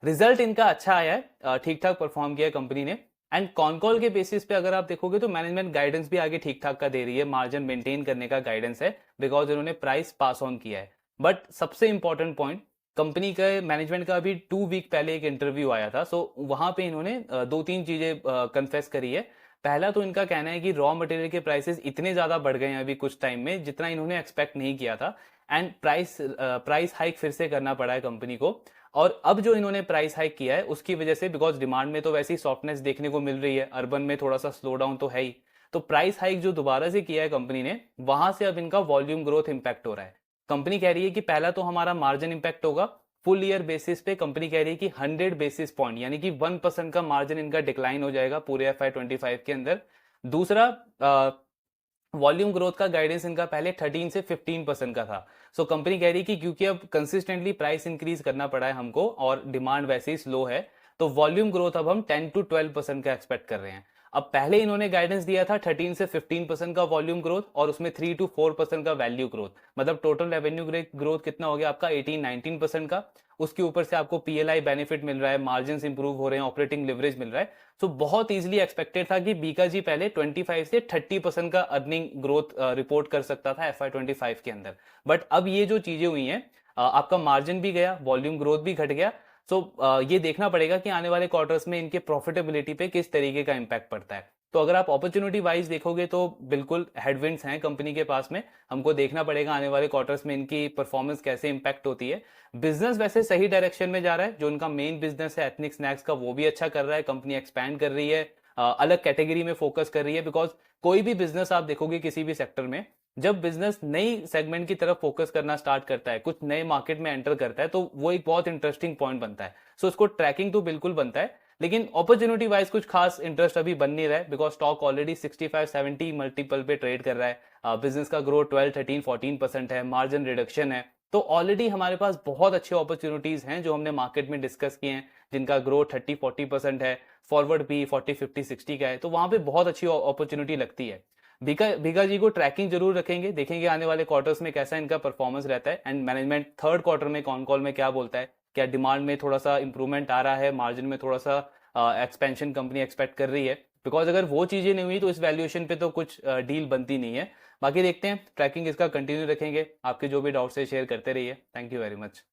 रिजल्ट इनका अच्छा आया है, ठीक ठाक परफॉर्म किया है कंपनी ने। एंड कॉनकॉल के बेसिस पे अगर आप देखोगे तो मैनेजमेंट गाइडेंस भी आगे ठीक ठाक का दे रही है, मार्जिन मेंटेन करने का गाइडेंस है, बिकॉज उन्होंने प्राइस पास ऑन किया है। बट सबसे इंपॉर्टेंट पॉइंट, कंपनी का मैनेजमेंट का अभी 2 वीक पहले एक इंटरव्यू आया था। सो वहां पे इन्होंने 2-3 चीजें कन्फेस करी है। पहला तो इनका कहना है कि रॉ मटेरियल के प्राइसेस इतने ज्यादा बढ़ गए हैं अभी कुछ टाइम में, जितना इन्होंने एक्सपेक्ट नहीं किया था। एंड प्राइस हाइक फिर से करना पड़ा है कंपनी को। और अब जो इन्होंने प्राइस हाइक किया है उसकी वजह से, बिकॉज डिमांड में तो वैसी सॉफ्टनेस देखने को मिल रही है, अर्बन में थोड़ा सा स्लो डाउन तो है ही, तो प्राइस हाइक जो दोबारा से किया है कंपनी ने, वहां से अब इनका वॉल्यूम ग्रोथ इंपैक्ट हो रहा है। कंपनी कह रही है कि पहला तो हमारा मार्जिन इंपैक्ट होगा। फुल ईयर बेसिस पे कंपनी कह रही है कि 100 बेसिस पॉइंट यानी कि 1% का मार्जिन इनका डिक्लाइन हो जाएगा पूरे FY25 के अंदर। दूसरा, वॉल्यूम ग्रोथ का गाइडेंस इनका पहले 13 से 15% का था। सो कंपनी कह रही कि क्योंकि अब कंसिस्टेंटली प्राइस इंक्रीज करना पड़ा है हमको और डिमांड वैसे ही स्लो है, तो वॉल्यूम ग्रोथ अब हम 10 to 12% का एक्सपेक्ट कर रहे हैं। अब पहले इन्होंने गाइडेंस दिया था 13 से 15% का वॉल्यूम ग्रोथ और उसमें 3 to 4% का वैल्यू ग्रोथ, मतलब टोटल रेवेन्यू ग्रोथ कितना हो गया आपका 18-19% का। उसके ऊपर से आपको पीएलआई बेनिफिट मिल रहा है, मार्जिन इंप्रूव हो रहे हैं, ऑपरेटिंग लिवरेज मिल रहा है। तो बहुत इजीली एक्सपेक्टेड था कि बीकाजी पहले 25 से 30% का अर्निंग ग्रोथ रिपोर्ट कर सकता था FY25 के अंदर। बट अब ये जो चीजें हुई हैं, आपका मार्जिन भी गया, वॉल्यूम ग्रोथ भी घट गया। सो ये देखना पड़ेगा कि आने वाले क्वार्टर्स में इनके प्रॉफिटेबिलिटी पे किस तरीके का इंपैक्ट पड़ता है। तो अगर आप अपॉर्चुनिटी वाइज देखोगे तो बिल्कुल हेडविंड्स हैं कंपनी के पास में। हमको देखना पड़ेगा आने वाले क्वार्टर्स में इनकी परफॉर्मेंस कैसे इंपैक्ट होती है। बिजनेस वैसे सही डायरेक्शन में जा रहा है, जो उनका मेन बिजनेस है एथनिक स्नैक्स का वो भी अच्छा कर रहा है, कंपनी एक्सपैंड कर रही है, अलग कैटेगरी में फोकस कर रही है। बिकॉज कोई भी बिजनेस आप देखोगे किसी भी सेक्टर में, जब बिजनेस नई सेगमेंट की तरफ फोकस करना स्टार्ट करता है, कुछ नए मार्केट में एंटर करता है, तो वो एक बहुत इंटरेस्टिंग पॉइंट बनता है। सो उसको ट्रैकिंग तो बिल्कुल बनता है, लेकिन अपॉर्चुनिटी वाइज कुछ खास इंटरेस्ट अभी बन नहीं रहा है, बिकॉज स्टॉक ऑलरेडी 65-70 मल्टीपल पे ट्रेड कर रहा है। बिजनेस का ग्रोथ 12-13-14% है, मार्जिन रिडक्शन है। तो ऑलरेडी हमारे पास बहुत अच्छे अपॉर्चुनिटीज हैं जो हमने मार्केट में डिस्कस किए हैं, जिनका ग्रोथ 30-40% है, फॉरवर्ड भी 40-50-60 का है। तो वहां पे बहुत अच्छी अपॉर्चुनिटी लगती है। भीगा जी को ट्रैकिंग जरूर रखेंगे, देखेंगे आने वाले क्वार्टर्स में कैसा इनका परफॉर्मेंस रहता है, एंड मैनेजमेंट थर्ड क्वार्टर में कॉन कॉल में क्या बोलता है, क्या डिमांड में थोड़ा सा इंप्रूवमेंट आ रहा है, मार्जिन में थोड़ा सा एक्सपेंशन कंपनी एक्सपेक्ट कर रही है। बिकॉज अगर वो चीजें नहीं हुई तो इस वैल्यूएशन पे तो कुछ डील बनती नहीं है। बाकी देखते हैं, ट्रैकिंग इसका कंटिन्यू रखेंगे। आपके जो भी डाउट्स है शेयर करते रहिए। Thank you very much.